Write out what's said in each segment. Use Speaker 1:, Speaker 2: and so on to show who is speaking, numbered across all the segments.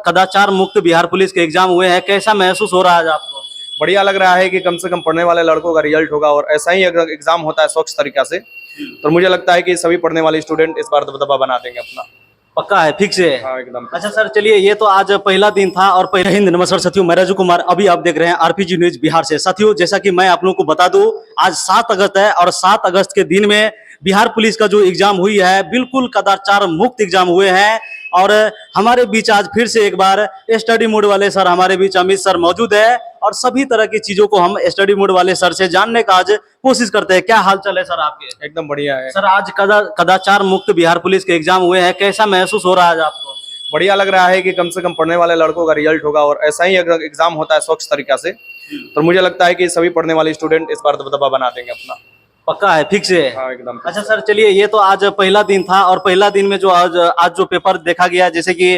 Speaker 1: कदाचार मुक्त बिहार पुलिस के एग्जाम हुए हैं, कैसा महसूस हो रहा है आज आपको?
Speaker 2: बढ़िया लग रहा है कि कम से कम पढ़ने वाले लड़कों का रिजल्ट होगा और ऐसा ही अगर एग्जाम होता है स्वच्छ तरीका से तो मुझे लगता है कि सभी पढ़ने वाले स्टूडेंट इस बार दबदबा बना देंगे अपना।
Speaker 1: पक्का है, फिक्स है?
Speaker 2: हाँ एकदम।
Speaker 1: अच्छा सर, चलिए, ये तो आज पहला दिन था और पहले हिंद। नमस्कार साथियों, मैं राजू कुमार, अभी आप देख रहे हैं आरपीजी न्यूज बिहार से। साथियों, जैसा कि मैं आप लोगों को बता दूं, आज 7 अगस्त है और 7 अगस्त के दिन में बिहार पुलिस का जो एग्जाम हुई है, बिल्कुल कदाचार मुक्त एग्जाम हुए हैं। और हमारे बीच आज फिर से एक बार स्टडी मोड वाले सर हमारे बीच अमित सर मौजूद है और सभी तरह की चीजों को हम स्टडी मोड वाले सर से जानने का आज कोशिश करते हैं। क्या हाल चाल है सर आपके?
Speaker 2: एकदम बढ़िया है
Speaker 1: सर, आज कदाचार मुक्त बिहार पुलिस के एग्जाम हुए हैं, कैसा महसूस हो रहा है आज आपको?
Speaker 2: बढ़िया लग रहा है कि कम से कम पढ़ने वाले लड़कों का रिजल्ट होगा और ऐसा ही अगर एग्जाम होता है स्वच्छ तरीका से तो मुझे लगता है कि सभी पढ़ने वाले स्टूडेंट इस बार दबदबा बना देंगे अपना।
Speaker 1: पक्का है, फिक्स है?
Speaker 2: हाँ एकदम।
Speaker 1: अच्छा सर, चलिए, ये तो आज पहला दिन था और पहला दिन में जो आज जो पेपर देखा गया, जैसे कि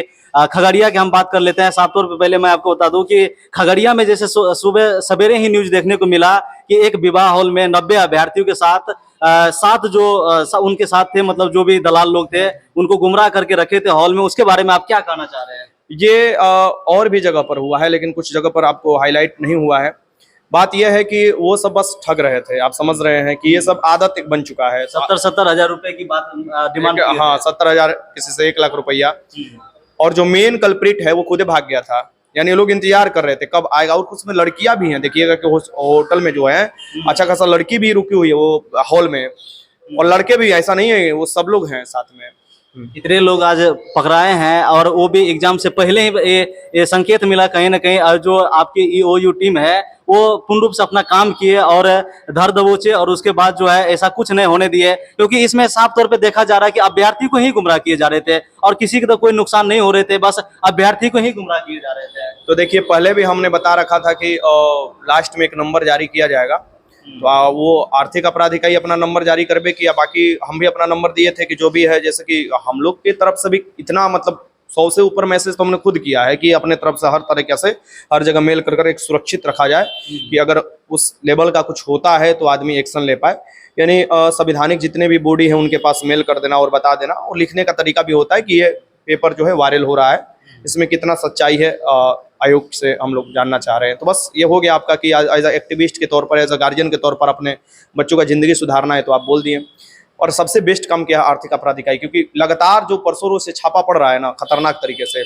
Speaker 1: खगड़िया की हम बात कर लेते हैं। साफ तौर पे पहले मैं आपको बता दूं कि खगड़िया में जैसे सुबह सवेरे ही न्यूज देखने को मिला कि एक विवाह हॉल में 90 अभ्यर्थियों के साथ सात जो उनके साथ थे, मतलब जो भी दलाल लोग थे, उनको गुमराह करके रखे थे हॉल में। उसके बारे में आप क्या कहना चाह रहे हैं?
Speaker 2: ये और भी जगह पर हुआ है लेकिन कुछ जगह पर आपको हाईलाइट नहीं हुआ है। बात यह है कि वो सब बस ठग रहे थे। आप समझ रहे हैं कि ये सब आदत एक बन चुका है।
Speaker 1: 70 हजार रुपए की बात डिमांड।
Speaker 2: हाँ 70,000, किसी से 1 लाख रुपया। और जो मेन कल्प्रिट है वो खुद भाग गया था। यानी ये लोग इंतजार कर रहे थे कब आएगा। और उसमें लड़कियां भी हैं, देखिएगा कि होटल में जो है अच्छा खासा लड़की भी रुकी हुई है वो हॉल में, और लड़के भी, ऐसा नहीं है, वो सब लोग हैं साथ में।
Speaker 1: इतने लोग आज पकड़ाए हैं और वो भी एग्जाम से पहले ही ये संकेत मिला कहीं ना कहीं जो आपकी ईओयू टीम है वो पूर्ण रूप से अपना काम किए और धर दबोचे और उसके बाद जो है ऐसा कुछ नहीं होने दिए, क्योंकि इसमें साफ तौर पे देखा जा रहा है कि अभ्यर्थी को ही गुमराह किए जा रहे थे और किसी के तो कोई नुकसान नहीं हो रहे थे, बस अभ्यर्थी को ही गुमराह किए जा रहे थे।
Speaker 2: तो देखिए, पहले भी हमने बता रखा था कि लास्ट में एक नंबर जारी किया जाएगा, तो वो आर्थिक अपराध इकाई अपना नंबर जारी करबे किया, बाकी हम भी अपना नंबर दिए थे कि जो भी है, जैसे कि हम लोग की तरफ से भी इतना मतलब 100 से ऊपर मैसेज तो हमने खुद किया है कि अपने तरफ से हर तरीके से हर जगह मेल कर एक सुरक्षित रखा जाए कि अगर उस लेवल का कुछ होता है तो आदमी एक्शन ले पाए। यानी संवैधानिक जितने भी बॉडी हैं उनके पास मेल कर देना और बता देना, और लिखने का तरीका भी होता है कि ये पेपर जो है वायरल हो रहा है, इसमें कितना सच्चाई है आयोग से हम लोग जानना चाह रहे हैं। तो बस ये हो गया आपका कि एज ए एक्टिविस्ट के तौर पर, एज ए गार्जियन के तौर पर अपने बच्चों का जिंदगी सुधारना है तो आप बोल दिए। और सबसे बेस्ट काम किया है आर्थिक अपराध इकाई, क्योंकि लगातार जो परसों रोज से छापा पड़ रहा है ना खतरनाक तरीके से,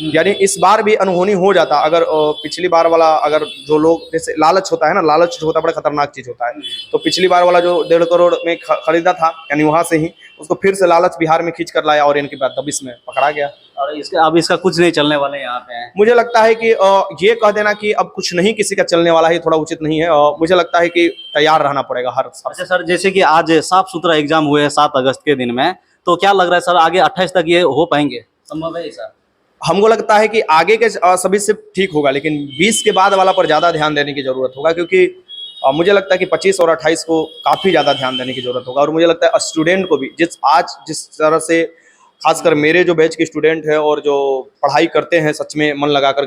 Speaker 2: यानी इस बार भी अनहोनी हो जाता अगर पिछली बार वाला, अगर जो लोग, जैसे लालच होता है ना, लालच जो होता है बड़ा खतरनाक चीज होता है। तो पिछली बार वाला जो 1.5 करोड़ में खरीदा था, यानी वहां से ही उसको फिर से लालच बिहार में खींच कर लाया और इनके बाद दबिश में पकड़ा गया।
Speaker 1: और अब इसका कुछ नहीं चलने वाले यहाँ पे।
Speaker 2: मुझे लगता है कि ये कह देना कि अब कुछ नहीं किसी का चलने वाला है थोड़ा उचित नहीं है। मुझे लगता है कि तैयार रहना पड़ेगा हर।
Speaker 1: अच्छा सर, जैसे कि आज साफ सुथरा एग्जाम हुए हैं 7 अगस्त के दिन में, तो क्या लग रहा है सर आगे 28 तक ये हो पाएंगे? संभव है सर?
Speaker 2: हमको लगता है कि आगे के सभी से ठीक होगा, लेकिन 20 के बाद वाला पर ज़्यादा ध्यान देने की ज़रूरत होगा, क्योंकि मुझे लगता है कि 25 और 28 को काफ़ी ज़्यादा ध्यान देने की ज़रूरत होगा। और मुझे लगता है स्टूडेंट को भी जिस तरह से, खासकर मेरे जो बैच के स्टूडेंट हैं और जो पढ़ाई करते हैं सच में मन लगाकर,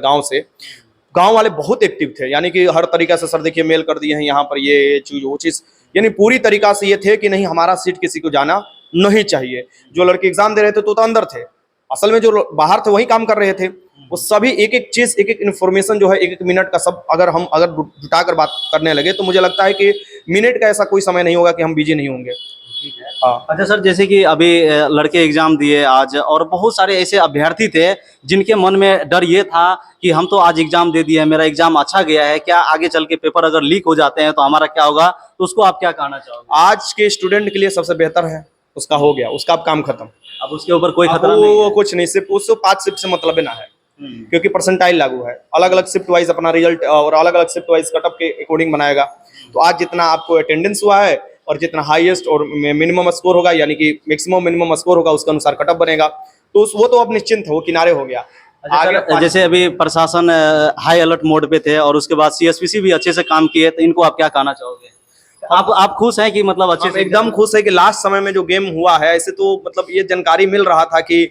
Speaker 2: गांव वाले बहुत एक्टिव थे। यानी कि हर तरीका से सर देखिए मेल कर दिए हैं यहाँ पर, ये चीज़ वो चीज़, यानी पूरी तरीका से ये थे कि नहीं हमारा सीट किसी को जाना नहीं चाहिए। जो लड़के एग्जाम दे रहे थे तो अंदर थे, असल में जो बाहर थे वही काम कर रहे थे। वो सभी एक एक चीज, एक एक इन्फॉर्मेशन जो है, एक एक मिनट का सब अगर जुटा कर बात करने लगे तो मुझे लगता है कि मिनट का ऐसा कोई समय नहीं होगा कि हम बिजी नहीं होंगे। हाँ।
Speaker 1: अच्छा सर, जैसे कि अभी लड़के एग्जाम दिए आज और बहुत सारे ऐसे अभ्यर्थी थे जिनके मन में डर ये था कि हम तो आज एग्जाम दे दिए, मेरा एग्जाम अच्छा गया है, क्या आगे चल के पेपर अगर लीक हो जाते हैं तो हमारा क्या होगा? तो उसको आप क्या कहना चाहोगे?
Speaker 2: आज के स्टूडेंट के लिए सबसे बेहतर है, उसका हो गया, उसका अब काम खत्म।
Speaker 1: अब उसके ऊपर कोई खतरा नहीं है?
Speaker 2: कुछ नहीं, सिर्फ उसको 5 शिफ्ट से मतलब ना है, क्योंकि परसेंटाइल लागू है। अलग अलग शिफ्ट वाइज अपना रिजल्ट और अलग अलग शिफ्ट वाइज कटअप के अकॉर्डिंग बनाएगा। तो आज जितना आपको अटेंडेंस हुआ है और जितना हाईएस्ट और मिनिमम स्कोर होगा, यानी कि मैक्सिमम मिनिमम स्कोर होगा, उसके अनुसार कटअप बनेगा। तो वो तो अब निश्चिंत है, वो किनारे हो गया।
Speaker 1: आगे जैसे अभी प्रशासन हाई अलर्ट मोड पे थे और उसके बाद सीएसपीसी भी अच्छे से काम किए, तो इनको आप क्या कहना चाहोगे? आप खुश हैं कि मतलब अच्छे से?
Speaker 2: एकदम खुश है कि लास्ट समय में जो गेम हुआ है, ऐसे तो मतलब ये जानकारी मिल रहा था कि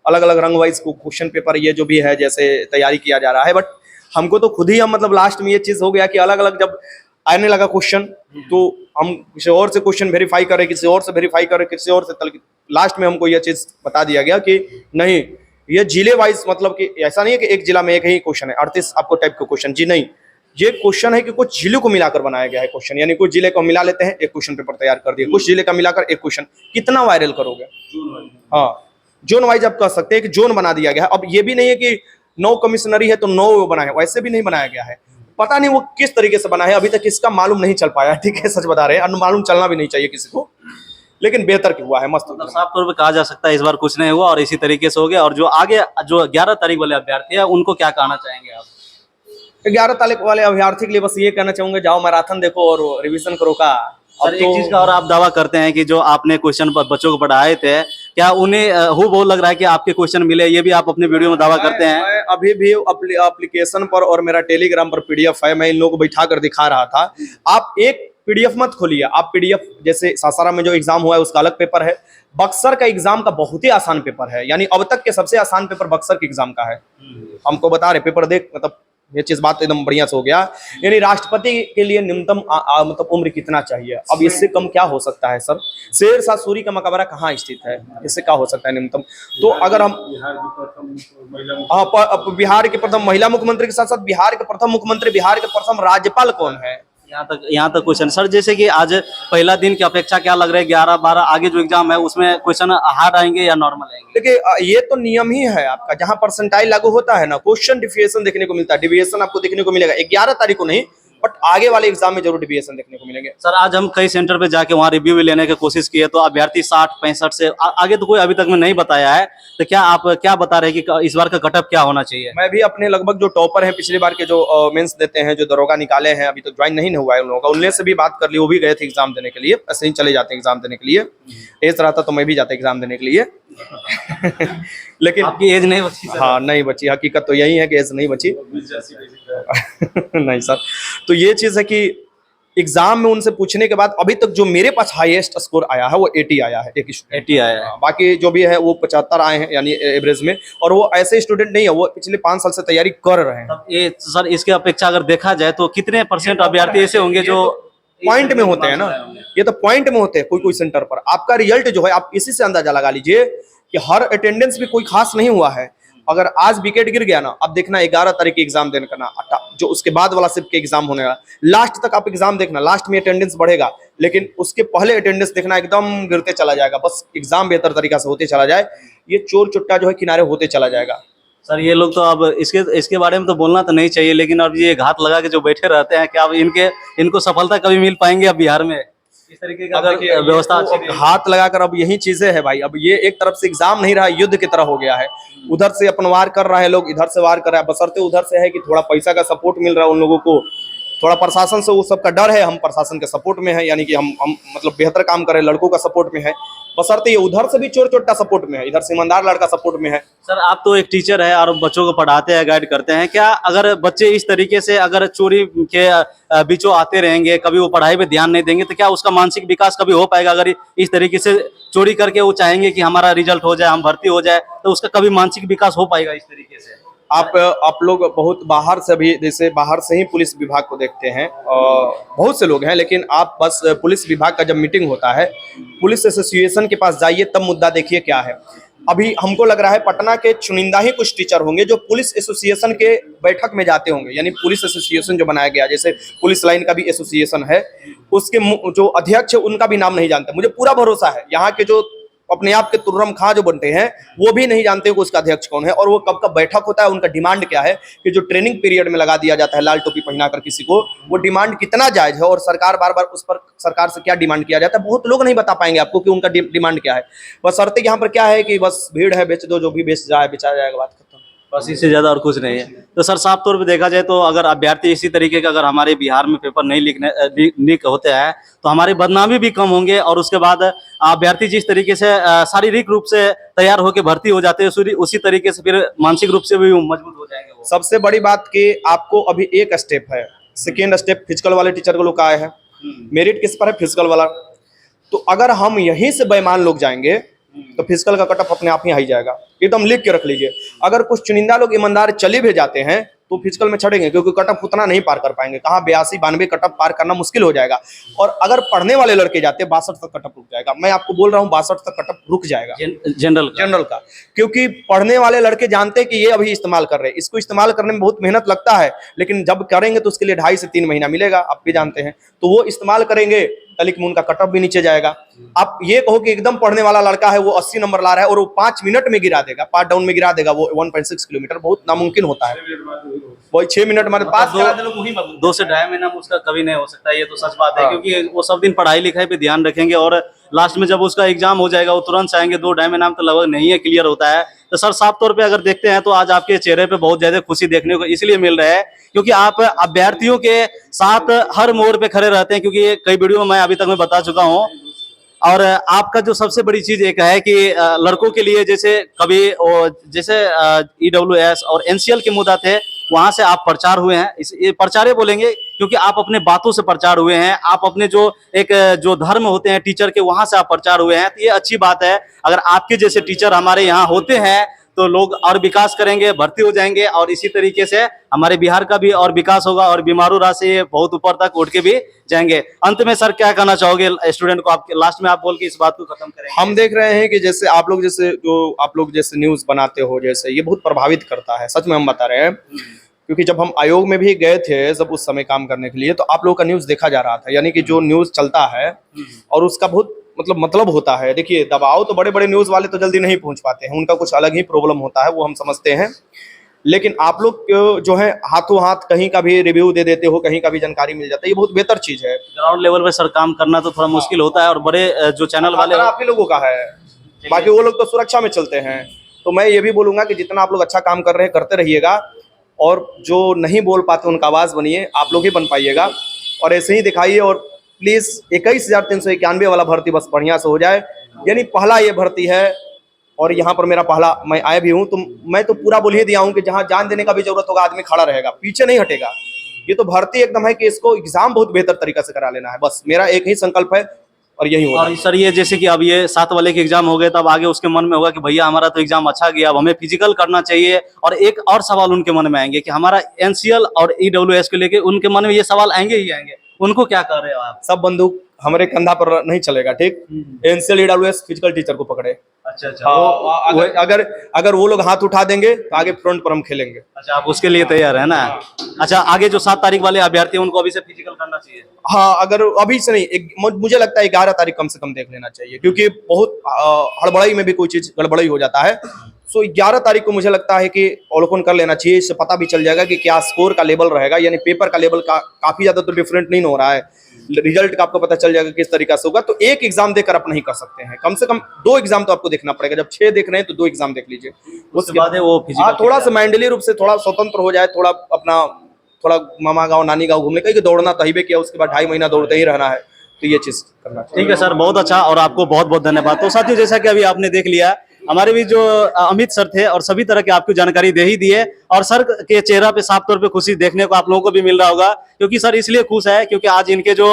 Speaker 2: अलग अलग रंग वाइज क्वेश्चन पेपर ये जो भी है जैसे तैयारी किया जा रहा है, बट हमको तो खुद ही हम मतलब लास्ट में ये चीज हो गया कि अलग अलग जब आने लगा क्वेश्चन तो हम किसी और से क्वेश्चन वेरीफाई करें, किसी और से वेरीफाई करें, किसी और से, लास्ट में हमको यह चीज बता दिया गया कि नहीं, ये जिले वाइज, मतलब कि ऐसा नहीं है कि एक जिला में एक ही क्वेश्चन है 38 आपको टाइप के क्वेश्चन, जी नहीं, ये क्वेश्चन है कि कुछ जिले को मिलाकर बनाया गया है क्वेश्चन, यानी कुछ जिले को मिला लेते हैं, एक क्वेश्चन पेपर तैयार कर दिए, कुछ जिले का मिलाकर एक क्वेश्चन, कितना वायरल करोगे? हाँ, जोन वाइज आप कह सकते हैं कि जोन बना दिया गया है। अब ये भी नहीं है कि 9 कमिश्नरी है तो 9 वो बना है, वैसे भी नहीं बनाया गया है। पता नहीं वो किस तरीके से बना है, अभी तक इसका मालूम नहीं चल पाया, ठीक है, सच बता रहे हैं, मालूम चलना भी नहीं चाहिए किसी को, लेकिन बेहतर हुआ है, मस्त।
Speaker 1: मतलब साफ तौर पे कहा जा सकता है इस बार कुछ नहीं हुआ और इसी तरीके से हो गया। और जो आगे जो 11 तारीख वाले अभ्यर्थी है उनको क्या कहना चाहेंगे आप?
Speaker 2: 11 तारीख वाले अभ्यर्थी के लिए बस ये कहना चाहूंगा, जाओ मैराथन देखो और रिवीजन करो का।
Speaker 1: सर एक चीज का और आप दावा करते हैं कि जो आपने क्वेश्चन बच्चों को पढ़ाए थे, क्या उन्हें हूबहू लग रहा है कि आपके क्वेश्चन मिले? ये भी आप अपने वीडियो में दावा करते हैं।
Speaker 2: मैं अभी भी एप्लीकेशन पर और मेरा टेलीग्राम पर पीडीएफ है, मैं इन लोगों को बैठा कर दिखा रहा था। आप एक पीडीएफ मत खोलिए, आप पीडीएफ, जैसे सासाराम में जो एग्जाम हुआ है उसका अलग पेपर है, बक्सर का एग्जाम का बहुत ही आसान पेपर है, यानी अब तक के सबसे आसान पेपर बक्सर के एग्जाम का है। हमको बता रहे पेपर देख, मतलब ये चीज बात एकदम बढ़िया से हो गया। यानी राष्ट्रपति के लिए न्यूनतम मतलब उम्र कितना चाहिए? अब इससे कम क्या हो सकता है सर? शेरशाह सूरी का मकबरा कहाँ स्थित है? इससे क्या हो सकता है न्यूनतम? तो अगर हम बिहार के प्रथम महिला मुख्यमंत्री के साथ साथ बिहार के प्रथम मुख्यमंत्री, बिहार के प्रथम राज्यपाल कौन है?
Speaker 1: यहाँ तक क्वेश्चन सर, जैसे कि आज पहला दिन की अपेक्षा क्या लग रहा है? 11, 12 आगे जो एग्जाम है उसमें क्वेश्चन हार्ड आएंगे या नॉर्मल आएंगे?
Speaker 2: देखिए ये तो नियम ही है आपका, जहां परसेंटाइल लागू होता है ना, क्वेश्चन डिविएशन देखने को मिलता है, डिविएशन आपको देखने को मिलेगा 11 तारीख को नहीं, बट आगे वाले एग्जाम में जरूर डिविएशन देखने को मिलेंगे।
Speaker 1: सर आज हम कई सेंटर पे जाके वहाँ रिव्यू भी लेने की कोशिश की है, तो अभ्यर्थी 60-65 से आगे तो कोई अभी तक में नहीं बताया है। तो क्या आप क्या बता रहे हैं कि इस बार का कटअप क्या होना चाहिए?
Speaker 2: मैं भी अपने लगभग जो टॉपर हैं पिछली बार के, जो मेंस देते हैं, जो दरोगा निकाले हैं, अभी तो ज्वाइन नहीं हुआ है उन लोगों का, उनसे से भी बात कर ली, वो भी गए थे एग्जाम देने के लिए, ऐसे ही चले जाते हैं एग्जाम देने के लिए, एज रहता तो मैं भी जाता एग्जाम देने के लिए लेकिन
Speaker 1: आपकी एज नहीं बची?
Speaker 2: हाँ नहीं बची, हकीकत तो यही है कि एज नहीं बची नहीं सर, तो ये चीज है कि एग्जाम में उनसे पूछने के बाद अभी तक जो मेरे पास हाईएस्ट स्कोर आया है वो 80 आया है, एक
Speaker 1: 80 आया है,
Speaker 2: बाकी जो भी है वो 75 आए हैं, यानी एवरेज में। और वो ऐसे स्टूडेंट नहीं है, वो पिछले 5 साल से तैयारी कर रहे हैं।
Speaker 1: ये सर इसके अपेक्षा अगर देखा जाए तो कितने % अभ्यर्थी ऐसे होंगे जो
Speaker 2: पॉइंट में होते हैं ना? ये तो पॉइंट में होते हैं कोई कोई सेंटर पर। आपका रिजल्ट जो है, आप इसी से अंदाजा लगा लीजिए कि हर अटेंडेंस भी कोई खास नहीं हुआ है। अगर आज विकेट गिर गया ना, अब देखना 11 तारीख की एग्जाम देने का ना, जो उसके बाद वाला सिर्फ के एग्जाम होने वाला, लास्ट तक आप एग्जाम देखना, लास्ट में अटेंडेंस बढ़ेगा, लेकिन उसके पहले अटेंडेंस देखना एकदम गिरते चला जाएगा। बस एग्जाम बेहतर तरीका से होते चला जाए, ये चोर चुट्टा जो है किनारे होते चला जाएगा।
Speaker 1: सर ये लोग तो अब इसके बारे में तो बोलना तो नहीं चाहिए, लेकिन अब ये घात लगा के जो बैठे रहते हैं, क्या अब इनको सफलता कभी मिल पाएंगे अब बिहार में? इस तरीके का अगर व्यवस्था
Speaker 2: हाथ लगाकर, अब यही चीजें है भाई, अब ये एक तरफ से एग्जाम नहीं रहा, युद्ध की तरह हो गया है। उधर से अपन वार कर रहा है लोग, इधर से वार कर रहा है, बशर्ते उधर से है कि थोड़ा पैसा का सपोर्ट मिल रहा है उन लोगों को, थोड़ा प्रशासन से वो सबका डर है, हम प्रशासन के सपोर्ट में है, यानी कि हम मतलब बेहतर काम करें, लड़कों का सपोर्ट में है, बशर्ते ये उधर से भी चोर चोट्टा सपोर्ट में है, इधर से ईमानदार लड़का सपोर्ट में है।
Speaker 1: सर आप तो एक टीचर है और बच्चों को पढ़ाते हैं, गाइड करते हैं, क्या अगर बच्चे इस तरीके से अगर चोरी के बीचों आते रहेंगे, कभी वो पढ़ाई पे ध्यान नहीं देंगे, तो क्या उसका मानसिक विकास कभी हो पाएगा? अगर इस तरीके से चोरी करके वो चाहेंगे कि हमारा रिजल्ट हो जाए, हम भर्ती हो जाए, तो उसका कभी मानसिक विकास हो पाएगा इस तरीके से?
Speaker 2: आप लोग बहुत बाहर से भी, जैसे बाहर से ही पुलिस विभाग को देखते हैं, बहुत से लोग हैं, लेकिन आप बस पुलिस विभाग का जब मीटिंग होता है, पुलिस एसोसिएशन के पास जाइए, तब मुद्दा देखिए क्या है। अभी हमको लग रहा है पटना के चुनिंदा ही कुछ टीचर होंगे जो पुलिस एसोसिएशन के बैठक में जाते होंगे, यानी पुलिस एसोसिएशन जो बनाया गया, जैसे पुलिस लाइन का भी एसोसिएशन है, उसके जो अध्यक्ष है उनका भी नाम नहीं जानते। मुझे पूरा भरोसा है यहाँ के जो अपने आप के तुर्रम खां जो बनते हैं, वो भी नहीं जानते कि उसका अध्यक्ष कौन है और वो कब कब बैठक होता है, उनका डिमांड क्या है, कि जो ट्रेनिंग पीरियड में लगा दिया जाता है लाल टोपी पहनाकर किसी को, वो डिमांड कितना जायज है और सरकार बार बार उस पर सरकार से क्या डिमांड किया जाता है। बहुत लोग नहीं बता पाएंगे आपको कि उनका डिमांड क्या है। बशर्ते यहाँ पर क्या है कि बस भीड़ है, बेच दो, जो भी बेच जाए बेचा जाएगा, बात खत्म,
Speaker 1: बस इससे ज्यादा और कुछ नहीं है। तो सर साफ तौर पे देखा जाए तो अगर अभ्यर्थी इसी तरीके का अगर हमारे बिहार में पेपर नहीं लीक होते हैं तो हमारी बदनामी भी कम होंगे, और उसके बाद अभ्यर्थी जिस तरीके से शारीरिक रूप से तैयार होकर भर्ती हो जाते हैं, उसी तरीके से फिर मानसिक रूप से भी मजबूत हो जाएंगे वो।
Speaker 2: सबसे बड़ी बात कि आपको अभी एक स्टेप है, सेकेंड स्टेप फिजिकल वाले टीचर को लोग का आए हैं, मेरिट किस पर है? फिजिकल वाला। तो अगर हम यहीं से बेईमान लोग जाएंगे तो फिजिकल का कटअप अपने आप ही आ जाएगा। ये तो हम लिख के रख लीजिए। अगर कुछ चुनिंदा लोग ईमानदार चले भी जाते हैं तो फिजिकल में चढ़ेंगे, क्योंकि कट ऑफ उतना नहीं पार कर पाएंगे। कहाँ 82-92 कट ऑफ पार करना मुश्किल हो जाएगा। और अगर पढ़ने वाले लड़के जाते 62 तक कट ऑफ रुक जाएगा। मैं आपको बोल रहा हूँ 62 तक कट ऑफ रुक जाएगा जनरल का, क्योंकि पढ़ने वाले लड़के जानते हैं कि ये अभी इस्तेमाल कर रहे हैं, इसको इस्तेमाल करने में बहुत मेहनत लगता है, लेकिन जब करेंगे तो उसके लिए 2.5 से 3 महीना मिलेगा, आप भी जानते हैं। तो वो इस्तेमाल करेंगे, तलिक में उनका कट ऑफ भी नीचे जाएगा। आप ये कहो कि एकदम पढ़ने वाला लड़का है, वो 80 नंबर ला रहा है और वो 5 मिनट में गिरा देगा, पार्ट डाउन में गिरा देगा वो 1.6 किलोमीटर, बहुत नामुमकिन होता है। वही 6 मिनट में पास करा दे,
Speaker 1: 2 से 2.5 महीना में उसका कभी नहीं हो सकता, ये तो सच बात है। क्योंकि वो सब दिन पढ़ाई लिखाई पे ध्यान रखेंगे और लास्ट में जब उसका एग्जाम हो जाएगा वो तुरंत से आएंगे। 2-2.5 महीना में तो लगभग नहीं है, क्लियर होता है। तो सर साफ तौर पे अगर देखते हैं तो आज आपके चेहरे पे बहुत ज्यादा खुशी देखने को इसलिए मिल रहा है क्योंकि आप अभ्यर्थियों के साथ हर मोड़ पे खड़े रहते हैं, क्योंकि कई वीडियो में मैं अभी तक मैं बता चुका हूँ। और आपका जो सबसे बड़ी चीज एक है कि लड़कों के लिए जैसे कभी जैसे EWS और NCL के मुद्दा थे, वहां से आप प्रचार हुए हैं। ये प्रचारे बोलेंगे क्योंकि आप अपने बातों से प्रचार हुए हैं, आप अपने जो धर्म होते हैं टीचर के, वहां से आप प्रचार हुए हैं। तो ये अच्छी बात है। अगर आपके जैसे टीचर हमारे यहाँ होते हैं तो लोग और विकास करेंगे, भर्ती हो जाएंगे और इसी तरीके से हमारे बिहार का भी और विकास होगा और बीमारू राशि बहुत ऊपर तक उठ के भी जाएंगे। अंत में सर क्या कहना चाहोगे स्टूडेंट को? आपके लास्ट में आप बोल के इस बात को खत्म करेंगे।
Speaker 2: हम देख रहे हैं कि जैसे आप लोग जैसे न्यूज बनाते हो, जैसे ये बहुत प्रभावित करता है, सच में हम बता रहे हैं। क्योंकि जब हम आयोग में भी गए थे जब उस समय काम करने के लिए, तो आप लोगों का न्यूज देखा जा रहा था, यानी कि जो न्यूज चलता है और उसका बहुत मतलब होता है। देखिए, दबाव तो बड़े बड़े न्यूज वाले तो जल्दी नहीं पहुंच पाते हैं, उनका कुछ अलग ही प्रॉब्लम होता है, वो हम समझते हैं। लेकिन आप लोग जो है हाथों हाथ कहीं का भी रिव्यू दे देते हो, कहीं का भी जानकारी मिल जाता है, ये बहुत बेहतर चीज है।
Speaker 1: ग्राउंड लेवल पे सर काम करना तो थोड़ा मुश्किल होता है और बड़े जो चैनल वाले
Speaker 2: आप ही लोगों का है, बाकी वो लोग तो सुरक्षा में चलते हैं। तो मैं ये भी बोलूंगा कि जितना आप लोग अच्छा काम कर रहे हैं करते रहिएगा, और जो नहीं बोल पाते उनका आवाज बनिए, आप लोग ही बन पाइएगा और ऐसे ही दिखाइए। और प्लीज 21,391 वाला भर्ती बस बढ़िया से हो जाए, यानी पहला ये भर्ती है और यहाँ पर मेरा पहला मैं आया भी हूँ, तो मैं तो पूरा बोल ही दिया हूँ कि जहाँ जान देने का भी जरूरत होगा आदमी खड़ा रहेगा, पीछे नहीं हटेगा। ये तो भर्ती एकदम है कि इसको एग्जाम बहुत बेहतर तरीका से करा लेना है, बस मेरा एक ही संकल्प है और यही होगा।
Speaker 1: और सर ये जैसे कि अब ये 7 वाले के एग्जाम हो गए, तब आगे उसके मन में होगा कि भैया हमारा तो एग्जाम अच्छा गया, अब हमें फिजिकल करना चाहिए। और एक और सवाल उनके मन में आएंगे कि हमारा NCL और EWS को लेके उनके मन में ये सवाल आएंगे ही आएंगे, उनको क्या कर रहे हो आप?
Speaker 2: सब बंदूक हमारे कंधा पर नहीं चलेगा, ठीक। NCL EWS फिजिकल टीचर को पकड़े।
Speaker 1: अच्छा
Speaker 2: अगर वो लोग हाथ उठा देंगे तो आगे फ्रंट पर हम खेलेंगे।
Speaker 1: अच्छा, आप उसके लिए तैयार है ना? अच्छा, आगे जो 7 तारीख वाले अभ्यर्थी हैं उनको अभी से फिजिकल करना चाहिए।
Speaker 2: हाँ, अगर अभी से नहीं, मुझे लगता है 11 तारीख कम से कम देख लेना चाहिए, क्योंकि बहुत हड़बड़ाई में भी कोई चीज गड़बड़ाई हो जाता है। सो 11 तारीख को मुझे लगता है कि अवलोकन कर लेना चाहिए, इससे पता भी चल जाएगा कि क्या स्कोर का लेवल रहेगा, यानी पेपर का लेवल काफी ज्यादा तो डिफरेंट नहीं हो रहा है, रिजल्ट का आपको पता चल जाएगा किस तरीका से होगा। तो एक एग्जाम देकर आप नहीं कर सकते हैं, कम से कम 2 एग्जाम तो आपको देखना पड़ेगा। जब 6 देख रहे हैं तो 2 एग्जाम देख लीजिए, उसके बाद
Speaker 1: वो फिजिकल
Speaker 2: थोड़ा सा मेंटली रूप से थोड़ा स्वतंत्र हो जाए, थोड़ा मामा गाँव नानी गाँव घूमने, कहीं दौड़ना तहीबे किया, उसके बाद 2.5 महीना दौड़ते ही रहना है, तो ये चीज करना।
Speaker 1: ठीक है सर, बहुत अच्छा और आपको बहुत बहुत धन्यवाद। तो साथियों, जैसा कि अभी आपने देख लिया, हमारे भी जो अमित सर थे और सभी तरह की आपको जानकारी दे ही दी है, और सर के चेहरा पे साफ तौर पे खुशी देखने को आप लोगों को भी मिल रहा होगा, क्योंकि सर इसलिए खुश है क्योंकि आज इनके जो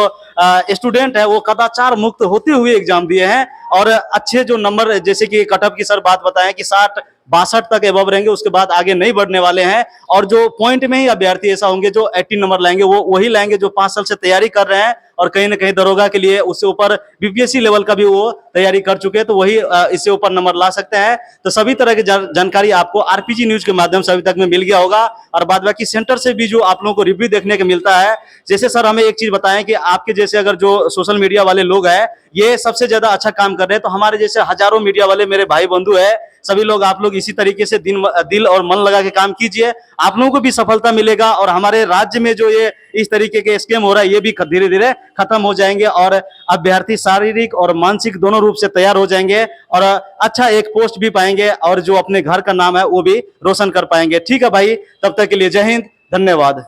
Speaker 1: स्टूडेंट है वो कदाचार मुक्त होते हुए एग्जाम दिए हैं और अच्छे जो नंबर, जैसे कि कट ऑफ की सर बात बताएं कि 60-62 तक एबव रहेंगे, उसके बाद आगे नहीं बढ़ने वाले हैं। और जो पॉइंट में ही अभ्यर्थी ऐसा होंगे जो 80 नंबर लाएंगे, वो वही लाएंगे जो 5 साल से तैयारी कर रहे हैं और कहीं ना कहीं दरोगा के लिए उससे ऊपर BPSC लेवल का भी वो तैयारी कर चुके हैं, तो वही इससे ऊपर नंबर ला सकते हैं। तो सभी तरह की जानकारी आपको RPG न्यूज के माध्यम से अभी तक में मिल गया होगा। और बाद बाकी सेंटर से भी जो आप लोगों को रिव्यू देखने को मिलता है, जैसे सर हमें एक चीज बताएं कि आपके जैसे अगर जो सोशल मीडिया वाले लोग हैं ये सबसे ज्यादा अच्छा काम कर रहे हैं, तो हमारे जैसे हजारों मीडिया वाले मेरे भाई बंधु है, सभी लोग आप लोग इसी तरीके से दिल और मन लगा के काम कीजिए, आप लोगों को भी सफलता मिलेगा और हमारे राज्य में जो ये इस तरीके के स्कैम हो रहा है ये भी धीरे धीरे खत्म हो जाएंगे और अभ्यर्थी शारीरिक और मानसिक दोनों रूप से तैयार हो जाएंगे और अच्छा एक पोस्ट भी पाएंगे और जो अपने घर का नाम है वो भी रोशन कर पाएंगे। ठीक है भाई, तब तक के लिए जय हिंद, धन्यवाद।